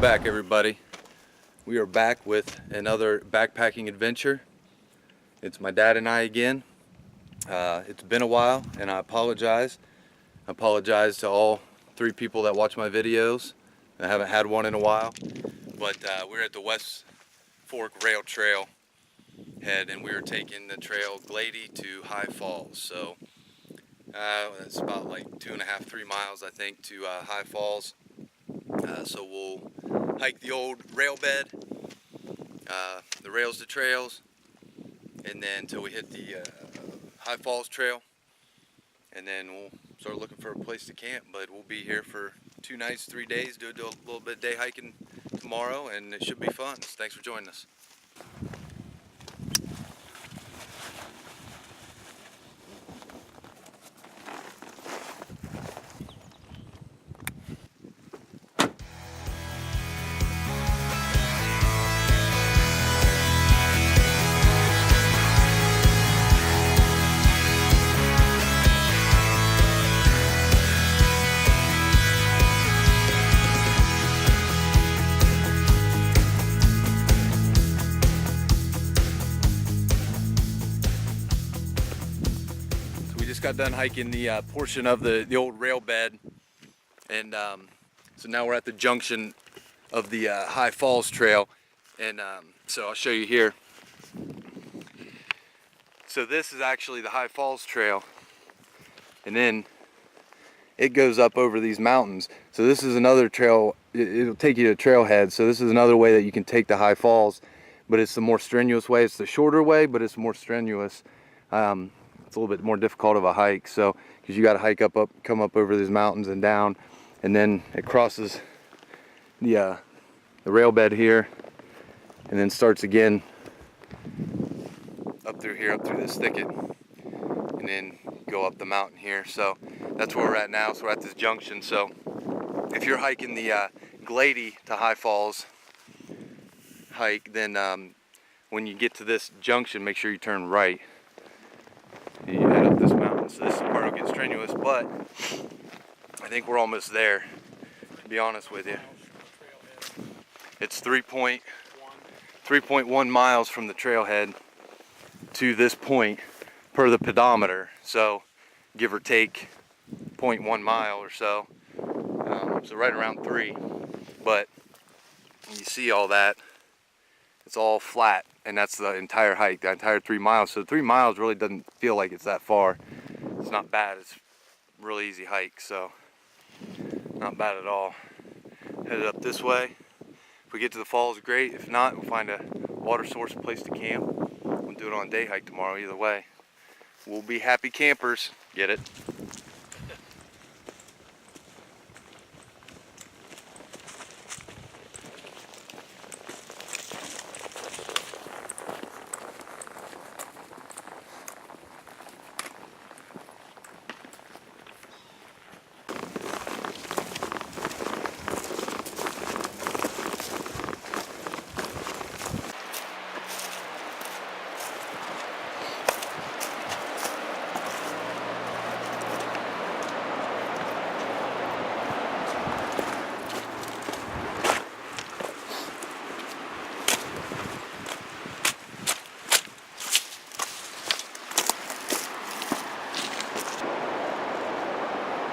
back, everybody. We are back with another backpacking adventure. It's my dad and I again. It's been a while, and I apologize. I apologize to all 3 people that watch my videos. I haven't had one in a while, but we're at the West Fork Rail Trail head, and we are taking the trail Glady to High Falls. So it's about like 2.5, 3 miles, I think, to High Falls. So we'll hike the old rail bed, the rails to trails, and then until we hit the High Falls Trail, and then we'll start looking for a place to camp. But we'll be here for 2 nights, 3 days, do a little bit of day hiking tomorrow, and it should be fun. So thanks for joining us. Got done hiking the portion of the old rail bed, and so now we're at the junction of the High Falls Trail, and so I'll show you here. So this is actually the High Falls Trail, and then it goes up over these mountains. So this is another trail. It'll take you to trailhead. So this is another way that you can take the High Falls, but it's the more strenuous way. It's the shorter way, but it's more strenuous. It's a little bit more difficult of a hike, so because you got to hike up, come up over these mountains and down, and then it crosses the rail bed here, and then starts again up through here, up through this thicket, and then go up the mountain here. So that's where we're at now. So we're at this junction. So if you're hiking the Glady to High Falls hike, then when you get to this junction, make sure you turn right. You head up this mountain. So this part will get strenuous, but I think we're almost there, to be honest with you. It's 3.1 miles from the trailhead to this point per the pedometer, so give or take 0.1 mile or so. So right around 3. But you see all that, it's all flat, and that's the entire hike, the entire 3 miles. So 3 miles really doesn't feel like it's that far. It's not bad. It's a really easy hike, so not bad at all. Headed up this way. If we get to the falls, great. If not, we'll find a water source place to camp. We'll do it on a day hike tomorrow. Either way, we'll be happy campers. Get it?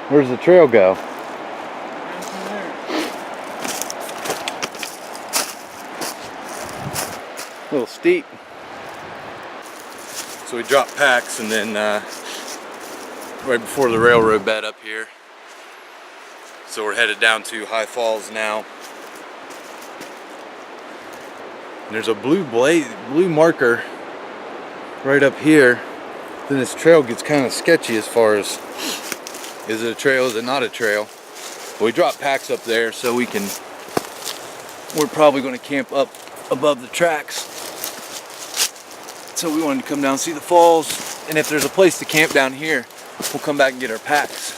Where's the trail go? A little steep. So we dropped packs, and then right before the railroad bed up here. So we're headed down to High Falls now. And there's a blue marker right up here. Then this trail gets kind of sketchy as far as, is it a trail, is it not a trail? Well, we dropped packs up there so we're probably going to camp up above the tracks. So we wanted to come down and see the falls, and if there's a place to camp down here, we'll come back and get our packs.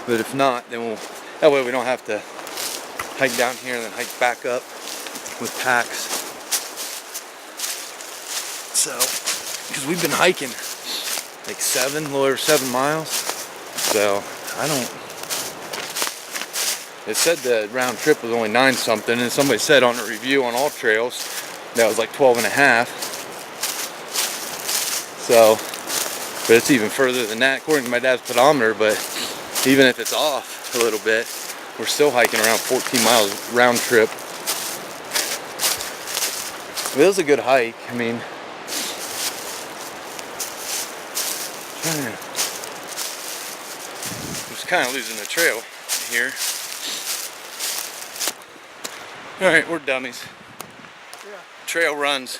But if not, then that way we don't have to hike down here and then hike back up with packs. So, because we've been hiking like a little over 7 miles. So I It said the round trip was only 9 something, and somebody said on a review on All Trails that was like 12 and a half. So, but it's even further than that according to my dad's pedometer. But even if it's off a little bit, we're still hiking around 14 miles round trip. It was a good hike. I mean, just kind of losing the trail here. All right, we're dummies. Yeah. Trail runs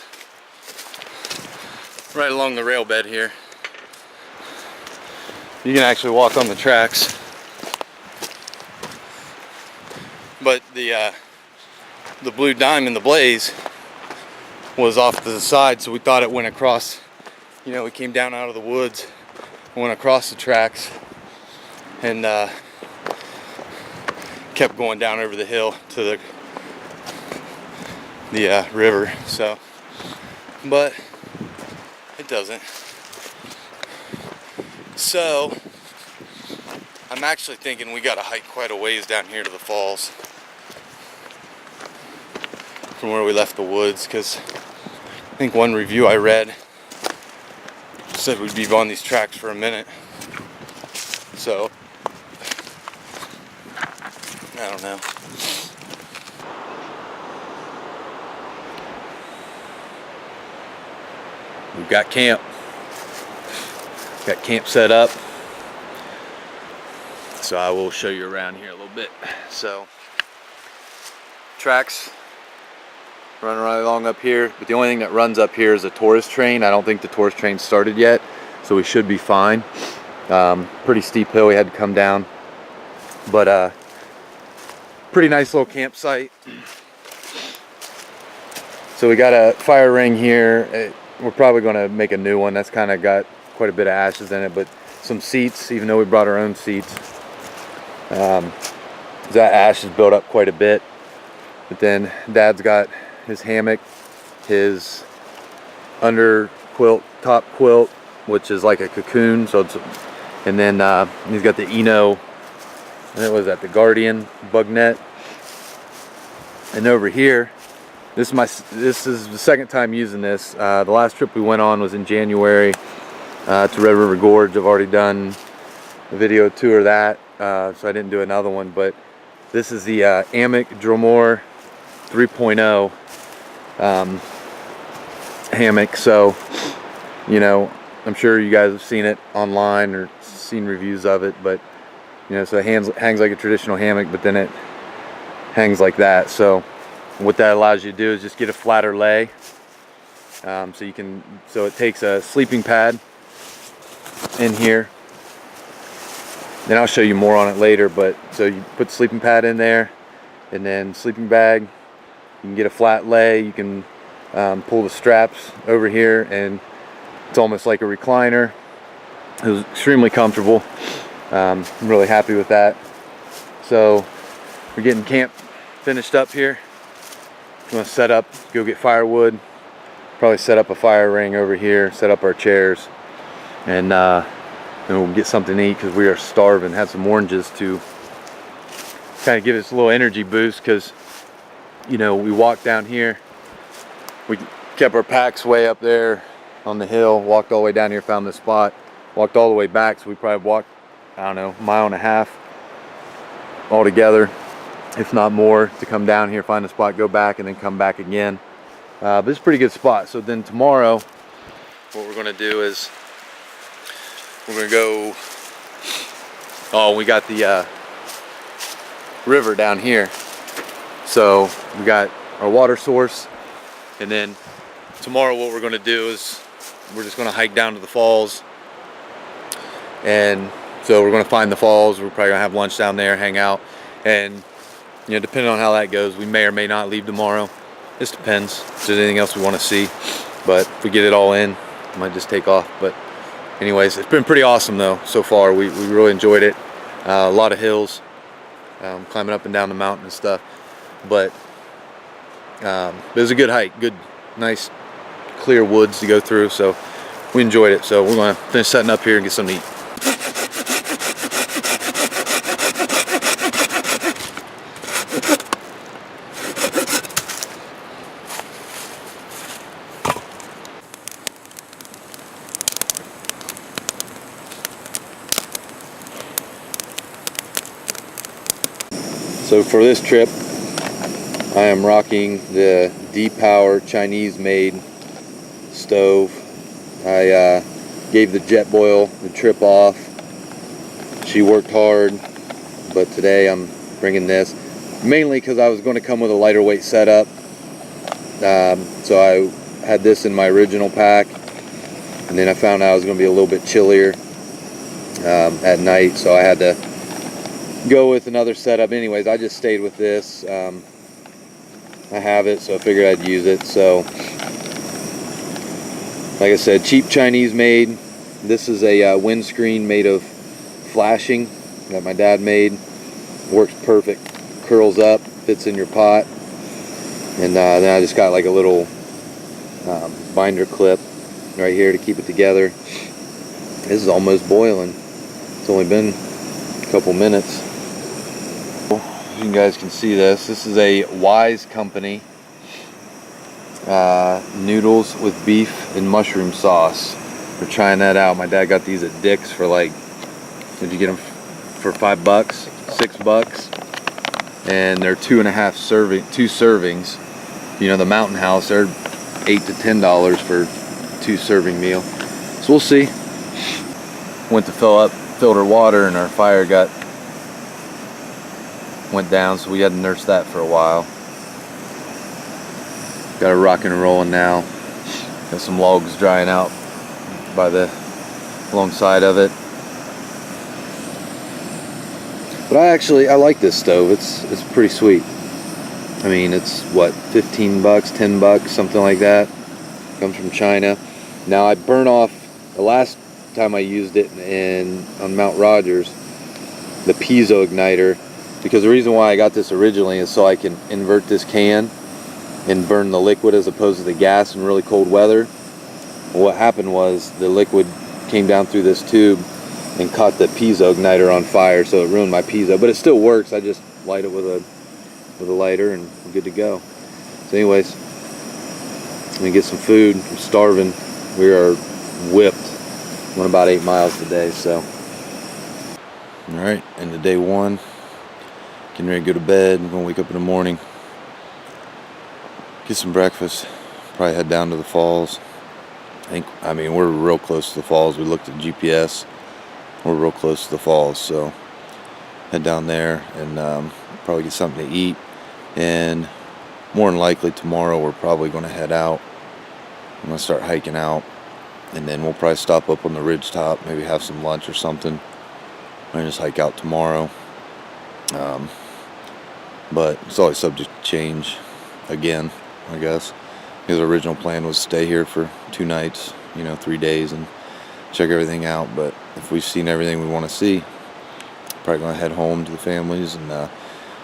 right along the rail bed here. You can actually walk on the tracks. But the blue diamond, the blaze, was off to the side, so we thought it went across. You know, we came down out of the woods, went across the tracks, and kept going down over the hill to the river. So, but it doesn't. So I'm actually thinking we gotta hike quite a ways down here to the falls from where we left the woods, because I think one review I read said we'd be on these tracks for a minute. So I don't know. We've got camp. Got camp set up. So I will show you around here a little bit. So tracks run right along up here, but the only thing that runs up here is a tourist train. I don't think the tourist train started yet, so we should be fine. Pretty steep hill we had to come down, but pretty nice little campsite. So we got a fire ring here. We're probably going to make a new one. That's kind of got quite a bit of ashes in it, but some seats, even though we brought our own seats. That ash has built up quite a bit. But then Dad's got his hammock, his under quilt, top quilt, which is like a cocoon. So it's, and then he's got the Eno, and it was at the Guardian bug net. And over here, this is the second time using this. The last trip we went on was in January to Red River Gorge. I've already done a video tour of that, so I didn't do another one. But this is the Hammock Drillmore 3.0 hammock. So, you know, I'm sure you guys have seen it online or seen reviews of it. But, you know, so it hangs like a traditional hammock, but then it hangs like that. So what that allows you to do is just get a flatter lay. So it takes a sleeping pad in here. Then I'll show you more on it later, but so you put the sleeping pad in there, and then sleeping bag. You can get a flat lay. You can pull the straps over here, and it's almost like a recliner. It was extremely comfortable. I'm really happy with that. So we're getting camp finished up here. I'm gonna set up, go get firewood, probably set up a fire ring over here, set up our chairs, and we'll get something to eat because we are starving. Have some oranges to kind of give us a little energy boost, because, you know, we walked down here, we kept our packs way up there on the hill, walked all the way down here, found this spot, walked all the way back, so we probably walked, I don't know, a mile and a half altogether, if not more, to come down here, find a spot, go back, and then come back again. But it's a pretty good spot. So then tomorrow, what we're going to do is we're going to go, we got the river down here. So we got our water source, and then tomorrow what we're going to do is we're just going to hike down to the falls. And so we're going to find the falls. We're probably going to have lunch down there, hang out, and, you know, depending on how that goes, we may or may not leave tomorrow. This depends if there's anything else we want to see. But if we get it all in, I might just take off. But anyways, it's been pretty awesome though so far. We really enjoyed it. A lot of hills, climbing up and down the mountain and stuff. But it was a good hike. Good, nice, clear woods to go through. So we enjoyed it. So we're going to finish setting up here and get something to eat. So for this trip, I am rocking the D-Power Chinese-made stove. I gave the Jetboil the trip off. She worked hard, but today I'm bringing this, mainly because I was going to come with a lighter weight setup. So I had this in my original pack, and then I found out I was going to be a little bit chillier at night, so I had to go with another setup. Anyways, I just stayed with this. I have it, so I figured I'd use it. So like I said, cheap Chinese made. This is a windscreen made of flashing that my dad made. Works perfect, curls up, fits in your pot. And then I just got like a little binder clip right here to keep it together. This is almost boiling. It's only been a couple minutes. You guys can see this. This is a Wise Company noodles with beef and mushroom sauce. We're trying that out. My dad got these at Dick's for like, did you get them for $5, $6? And they're two servings. You know, the Mountain House, they're $8 to $10 for 2 serving meal. So we'll see. Went to filled her water, and our fire went down, so we had to nurse that for a while. Got her rocking and rolling now. Got some logs drying out alongside of it. But I like this stove. It's pretty sweet. I mean, it's what, $15, $10, something like that. Comes from China. Now I burn off, the last time I used it on Mount Rogers, the piezo igniter, because the reason why I got this originally is so I can invert this can and burn the liquid as opposed to the gas in really cold weather. Well, what happened was the liquid came down through this tube and caught the piezo igniter on fire, so it ruined my piezo. But it still works. I just light it with a lighter and we're good to go. So anyways, let me get some food. I'm starving. We are whipped. Went about 8 miles today, so. All right, into day 1. Getting ready to go to bed. I'm gonna wake up in the morning, get some breakfast, probably head down to the falls. I mean, we're real close to the falls. We looked at GPS. We're real close to the falls, so head down there and probably get something to eat. And more than likely tomorrow we're probably going to head out. I'm going to start hiking out, and then we'll probably stop up on the ridge top, maybe have some lunch or something, and just hike out tomorrow. But it's always subject to change again, I guess. His original plan was to stay here for 2 nights, 3 days, and check everything out. But if we've seen everything we want to see, probably gonna head home to the families. And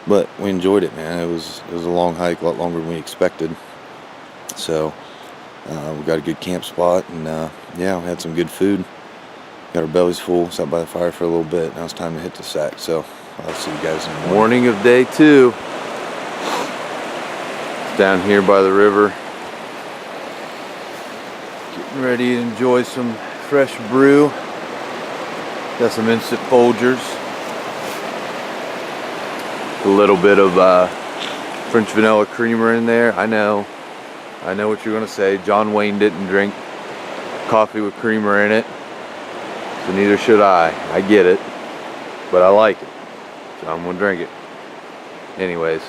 but we enjoyed it, man. It was a long hike, a lot longer than we expected. So we got a good camp spot, and yeah, we had some good food. Got our bellies full. Sat by the fire for a little bit. Now it's time to hit the sack. So I'll see you guys in the morning of day 2. Down here by the river. Getting ready to enjoy some fresh brew. Got some instant Folgers. A little bit of French vanilla creamer in there. I know what you're gonna say. John Wayne didn't drink coffee with creamer in it, so neither should I. I get it, but I like it, so I'm gonna drink it. Anyways,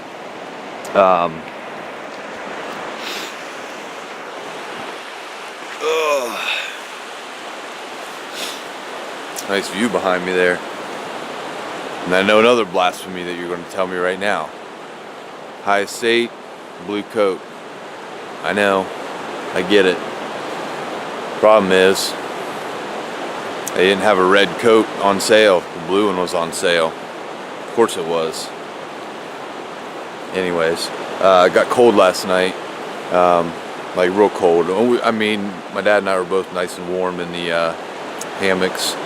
nice view behind me there. And I know another blasphemy that you're going to tell me right now. High estate, blue coat. I know, I get it. Problem is, they didn't have a red coat on sale. The blue one was on sale. Of course it was. Anyways, it got cold last night. Like real cold. I mean, my dad and I were both nice and warm in the hammocks.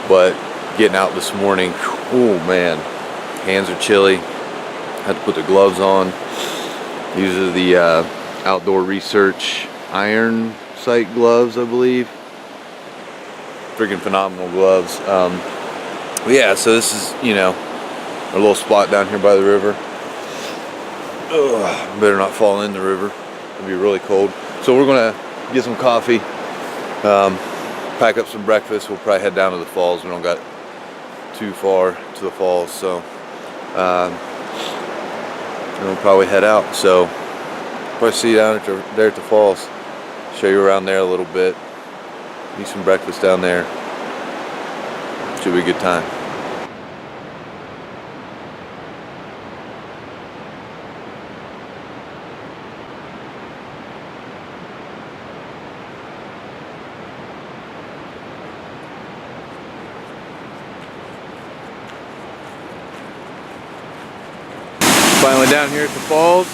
But getting out this morning, oh man, hands are chilly. Had to put the gloves on. These are the Outdoor Research iron sight gloves, I believe. Freaking phenomenal gloves. But yeah, so this is, Our little spot down here by the river. Ugh, better not fall in the river. It'll be really cold. So we're gonna get some coffee, pack up some breakfast. We'll probably head down to the falls. We don't got too far to the falls, so and we'll probably head out. So probably see you down there at the falls. Show you around there a little bit. Eat some breakfast down there. Should be a good time. Finally down here at the falls.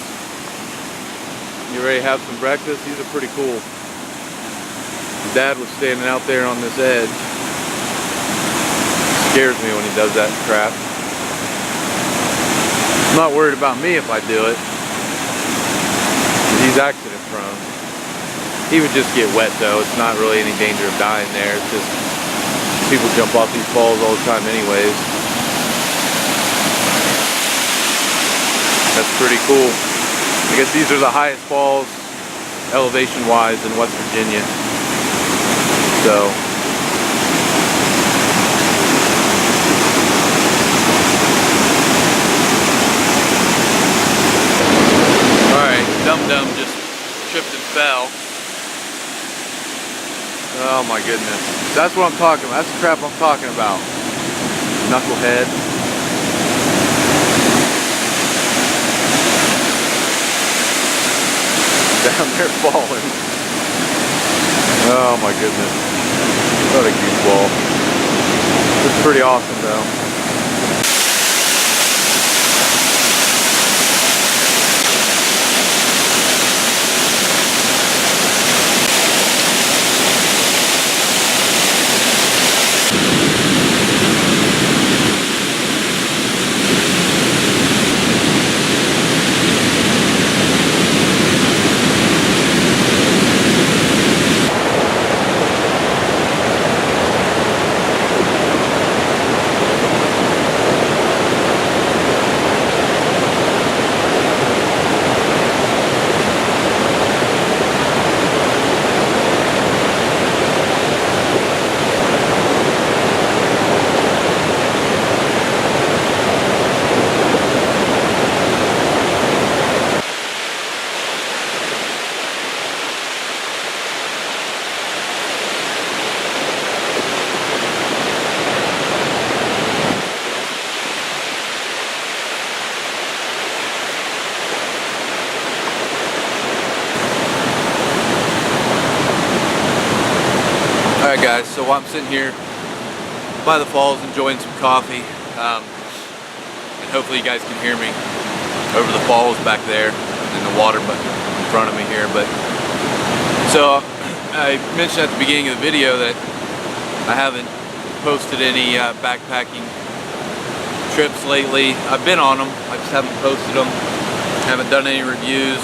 You ready to have some breakfast? These are pretty cool. Dad was standing out there on this edge. Scares me when he does that crap. I'm not worried about me if I do it. He's accident prone. He would just get wet though. It's not really any danger of dying there. It's just people jump off these falls all the time anyways. That's pretty cool. I guess these are the highest falls elevation wise in West Virginia. So alright, Dum Dum just tripped and fell. Oh my goodness. That's what I'm talking about. That's the crap I'm talking about. Knucklehead. Down there falling. Oh my goodness. What a goofball. It's pretty awesome though. Alright guys, so while I'm sitting here by the falls enjoying some coffee, and hopefully you guys can hear me over the falls back there and the water in front of me here. But so I mentioned at the beginning of the video that I haven't posted any backpacking trips lately. I've been on them, I just haven't posted them, haven't done any reviews.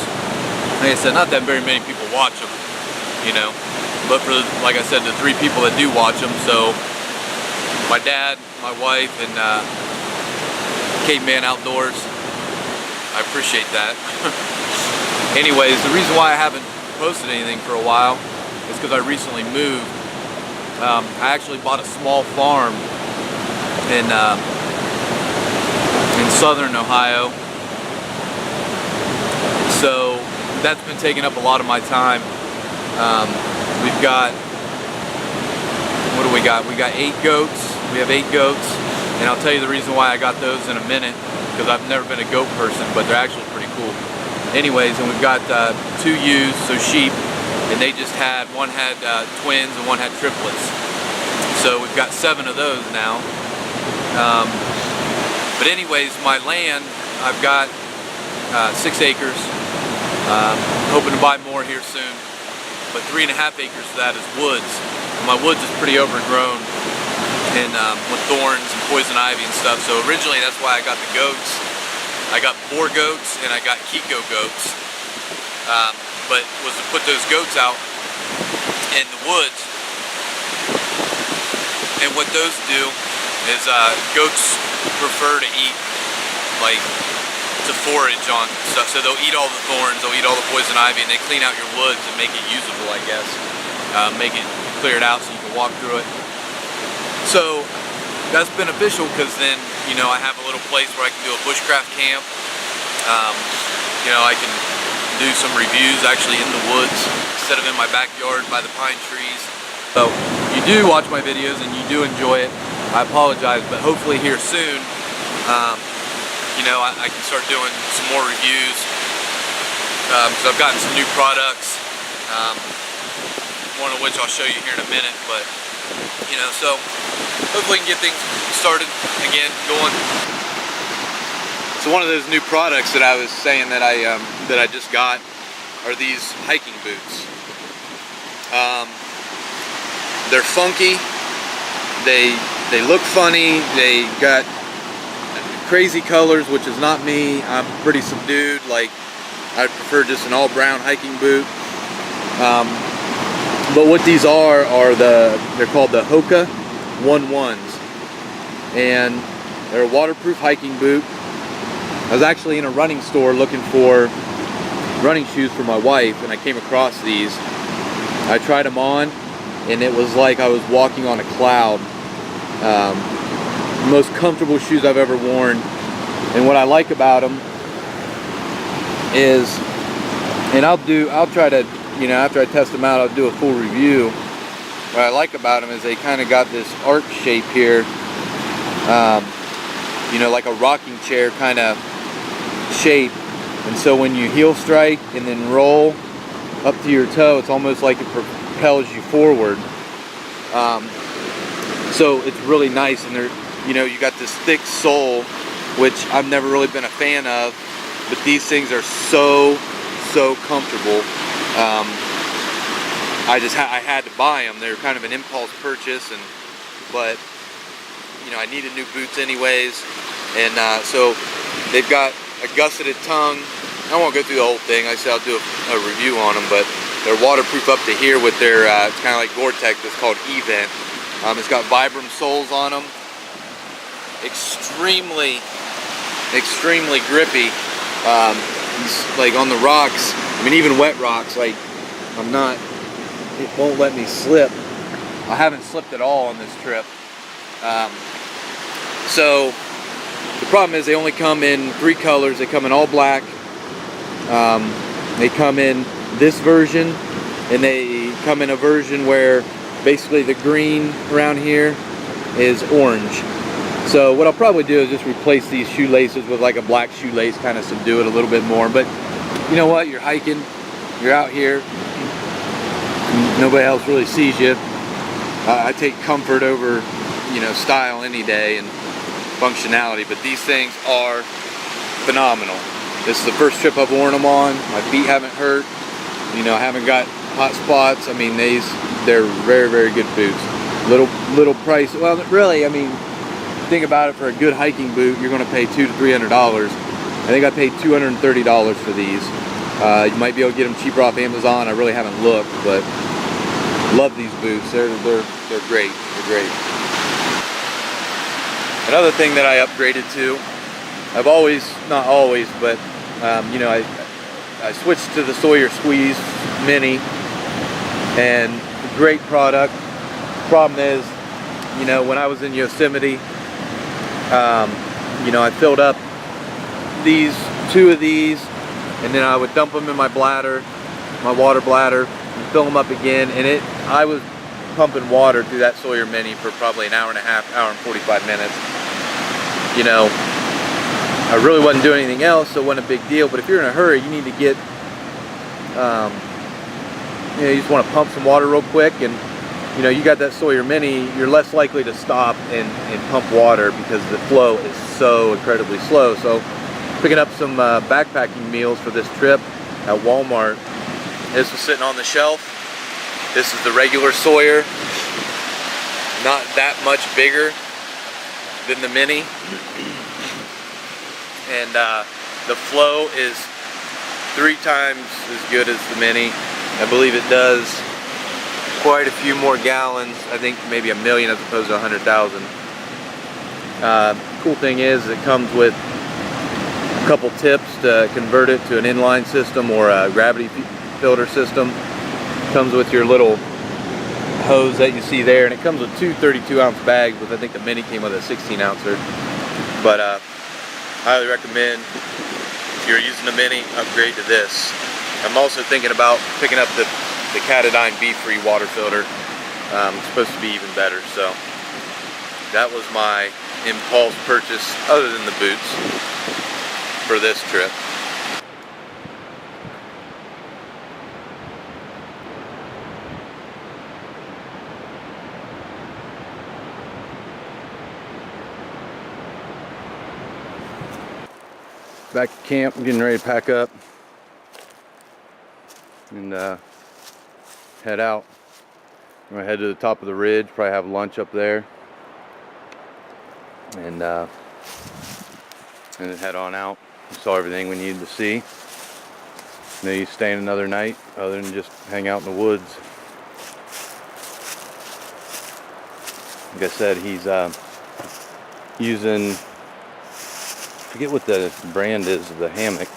Like I said, not that very many people watch them, you know. But for, like I said, the 3 people that do watch them, so my dad, my wife, and Caveman Outdoors, I appreciate that. Anyways, the reason why I haven't posted anything for a while is because I recently moved. I actually bought a small farm in southern Ohio, so that's been taking up a lot of my time. We've got, what do we got? We got 8 goats. We have 8 goats, and I'll tell you the reason why I got those in a minute, because I've never been a goat person, but they're actually pretty cool. Anyways, and we've got 2 ewes, so sheep, and they just had, one had twins and one had triplets. So we've got 7 of those now. But anyways, my land, I've got 6 acres. Hoping to buy more here soon. But 3.5 acres of that is woods. And my woods is pretty overgrown and with thorns and poison ivy and stuff. So originally that's why I got the goats. I got 4 goats and I got Kiko goats. But was to put those goats out in the woods. And what those do is goats prefer to eat like to forage on stuff. So they'll eat all the thorns, they'll eat all the poison ivy, and they clean out your woods and make it usable, I guess. Make it clear it out so you can walk through it. So that's beneficial because then, you know, I have a little place where I can do a bushcraft camp. You know, I can do some reviews actually in the woods instead of in my backyard by the pine trees. So you do watch my videos and you do enjoy it. I apologize, but hopefully here soon, you know, I can start doing some more reviews because I've gotten some new products, one of which I'll show you here in a minute. But you know, so hopefully we can get things started again, going. So one of those new products that I was saying that I just got are these hiking boots. They're funky. They look funny. They got crazy colors, which is not me. I'm pretty subdued. Like, I prefer just an all brown hiking boot. But what these are they're called the Hoka 1-1s, and they're a waterproof hiking boot. I was actually in a running store looking for running shoes for my wife, and I came across these. I tried them on, and it was like I was walking on a cloud. Most comfortable shoes I've ever worn. And what I like about them is, and I'll try to, you know, after I test them out, I'll do a full review. What I like about them is they kind of got this arc shape here, you know, like a rocking chair kind of shape. And so when you heel strike and then roll up to your toe, it's almost like it propels you forward. So it's really nice, and they're, you know, you got this thick sole, which I've never really been a fan of, but these things are so comfortable. I had to buy them. They're kind of an impulse purchase, but you know, I needed new boots anyways, and so they've got a gusseted tongue. I won't go through the whole thing. Like I said, I'll do a review on them, but they're waterproof up to here with their it's kind of like Gore-Tex. It's called E-Vent. It's got Vibram soles on them. Extremely grippy. Like on the rocks, I mean, even wet rocks, like it won't let me slip. I haven't slipped at all on this trip. So the problem is they only come in 3 colors. They come in all black. They come in this version, and they come in a version where basically the green around here is orange. So what I'll probably do is just replace these shoelaces with like a black shoelace, kind of subdue it a little bit more. But you know what? You're hiking, you're out here, nobody else really sees you. I take comfort over, you know, style any day and functionality, but these things are phenomenal. This is the first trip I've worn them on. My feet haven't hurt. You know, I haven't got hot spots. I mean, they're very good boots. Little price. Well, really, I mean, think about it. For a good hiking boot, you're going to pay $200 to $300. I think I paid $230 for these. You might be able to get them cheaper off Amazon. I really haven't looked, but love these boots. They're great. They're great. Another thing that I upgraded to, I've always, not always, but you know, I switched to the Sawyer Squeeze Mini, and great product. Problem is, you know, when I was in Yosemite, you know, I filled up 2 of these, and then I would dump them in my bladder, my water bladder, and fill them up again, and I was pumping water through that Sawyer Mini for probably an hour and a half, hour and 45 minutes. You know, I really wasn't doing anything else, so it wasn't a big deal. But if you're in a hurry, you need to get, you know, you just want to pump some water real quick, and you know, you got that Sawyer Mini, you're less likely to stop and pump water because the flow is so incredibly slow. So picking up some backpacking meals for this trip at Walmart. This was sitting on the shelf. This is the regular Sawyer, not that much bigger than the Mini, and the flow is 3 times as good as the Mini. I believe it does quite a few more gallons. I think maybe 1 million as opposed to 100,000. Cool thing is it comes with a couple tips to convert it to an inline system or a gravity filter system. Comes with your little hose that you see there, and it comes with two 32-ounce bags, but I think the Mini came with a 16-ouncer. But highly recommend, if you're using the Mini, upgrade to this. I'm also thinking about picking up the Catadine Be-Free water filter. It's supposed to be even better. So that was my impulse purchase, other than the boots, for this trip. Back at camp, I'm getting ready to pack up and head out. I'm gonna head to the top of the ridge, probably have lunch up there, and then head on out. We saw everything we needed to see. Maybe staying another night, other than just hang out in the woods. Like I said, he's using, I forget what the brand is of the Hammock,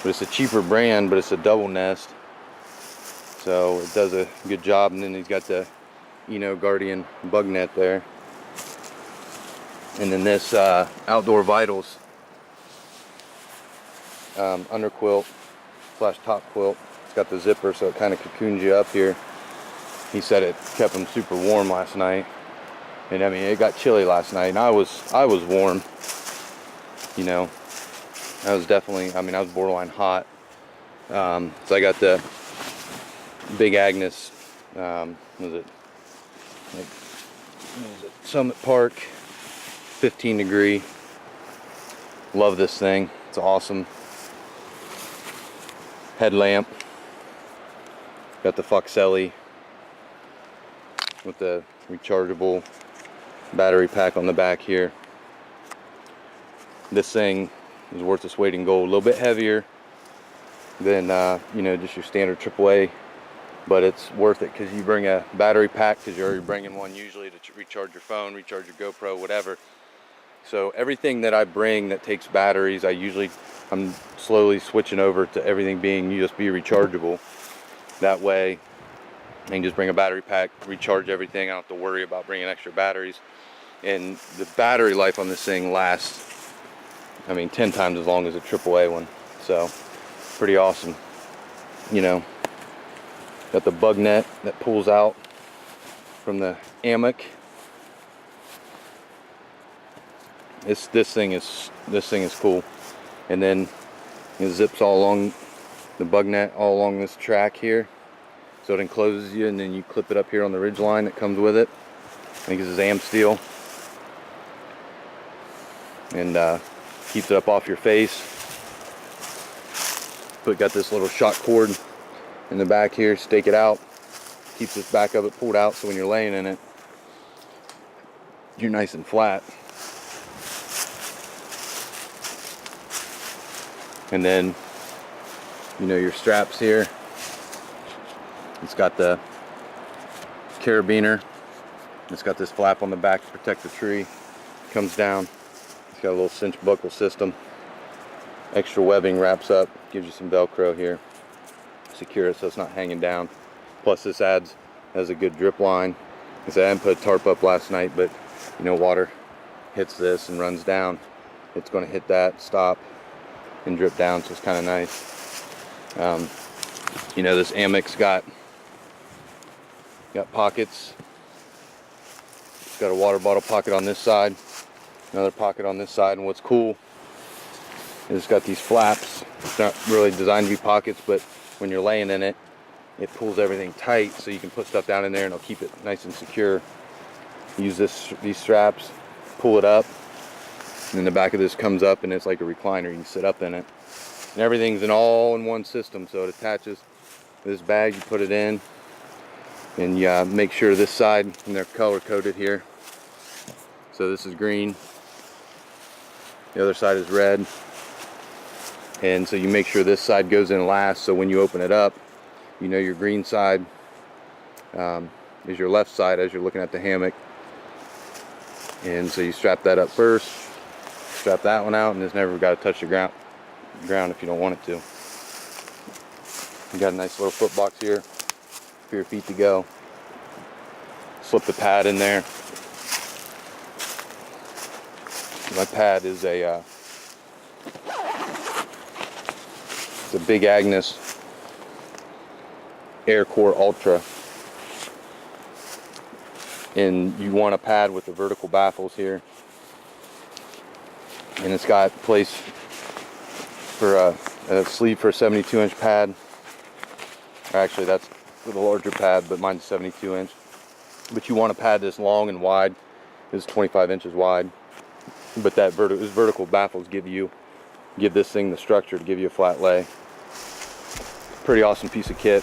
but it's a cheaper brand, but it's a double nest, so it does a good job. And then he's got the Guardian bug net there, and then this Outdoor Vitals underquilt / top quilt. It's got the zipper, so it kind of cocoons you up here. He said it kept him super warm last night, and I mean, it got chilly last night, and I was warm. I was definitely, I was borderline hot. So I got the Big Agnes, Summit Park, 15 degree. Love this thing, it's awesome. Headlamp. Got the Foxelli with the rechargeable battery pack on the back here. This thing is worth its weight in gold. A little bit heavier than just your standard AAA, but it's worth it because you bring a battery pack, because you're already bringing one usually to recharge your phone, recharge your GoPro, whatever. So everything that I bring that takes batteries, I'm slowly switching over to everything being USB rechargeable. That way I can just bring a battery pack, recharge everything. I don't have to worry about bringing extra batteries. And the battery life on this thing lasts, 10 times as long as a AAA one. So pretty awesome. Got the bug net that pulls out from the Hammock. This thing is cool. And then it zips all along the bug net, all along this track here, so it encloses you, and then you clip it up here on the ridge line that comes with it. I think this is am steel, and keeps it up off your face. But got this little shock cord in the back here, stake it out, keeps this back of it pulled out, so when you're laying in it, you're nice and flat. And then your straps here, it's got the carabiner, it's got this flap on the back to protect the tree, comes down, it's got a little cinch buckle system, extra webbing wraps up, gives you some Velcro here, secure it so it's not hanging down. Plus this has a good drip line. I didn't put a tarp up last night, but water hits this and runs down, it's going to hit that, stop, and drip down, so it's kind of nice. This Hammock's got pockets. It's got a water bottle pocket on this side, another pocket on this side, and what's cool is it's got these flaps. It's not really designed to be pockets, but when you're laying in it, it pulls everything tight, so you can put stuff down in there and it'll keep it nice and secure. Use these straps, pull it up, and then the back of this comes up and it's like a recliner. You can sit up in it, and everything's all in one system, so it attaches to this bag. You put it in, and you make sure this side, and they're color coded here, so this is green, the other side is red, and so you make sure this side goes in last, so when you open it up, your green side is your left side as you're looking at the hammock. And so you strap that up first, strap that one out, and it's never got to touch the ground if you don't want it to. You got a nice little foot box here for your feet to go. Slip the pad in there. My pad is it's a Big Agnes Air Core Ultra, and you want a pad with the vertical baffles here, and it's got place for a sleeve for a 72-inch pad. Or actually, that's for the larger pad, but mine's 72-inch. But you want a pad this long and wide. It's 25 inches wide. But that vertical baffles give this thing the structure to give you a flat lay. Pretty awesome piece of kit.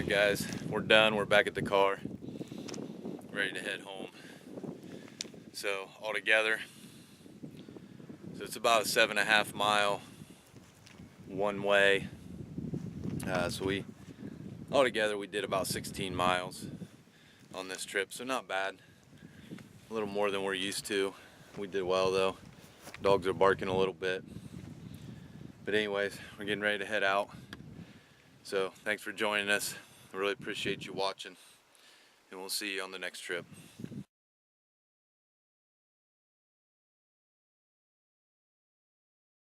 Guys, we're done. We're back at the car, ready to head home. So altogether, it's about a 7.5 mile one way. So altogether we did about 16 miles on this trip, so not bad. A little more than we're used to. We did well though. Dogs are barking a little bit. But anyways, we're getting ready to head out. So thanks for joining us. I really appreciate you watching, and we'll see you on the next trip.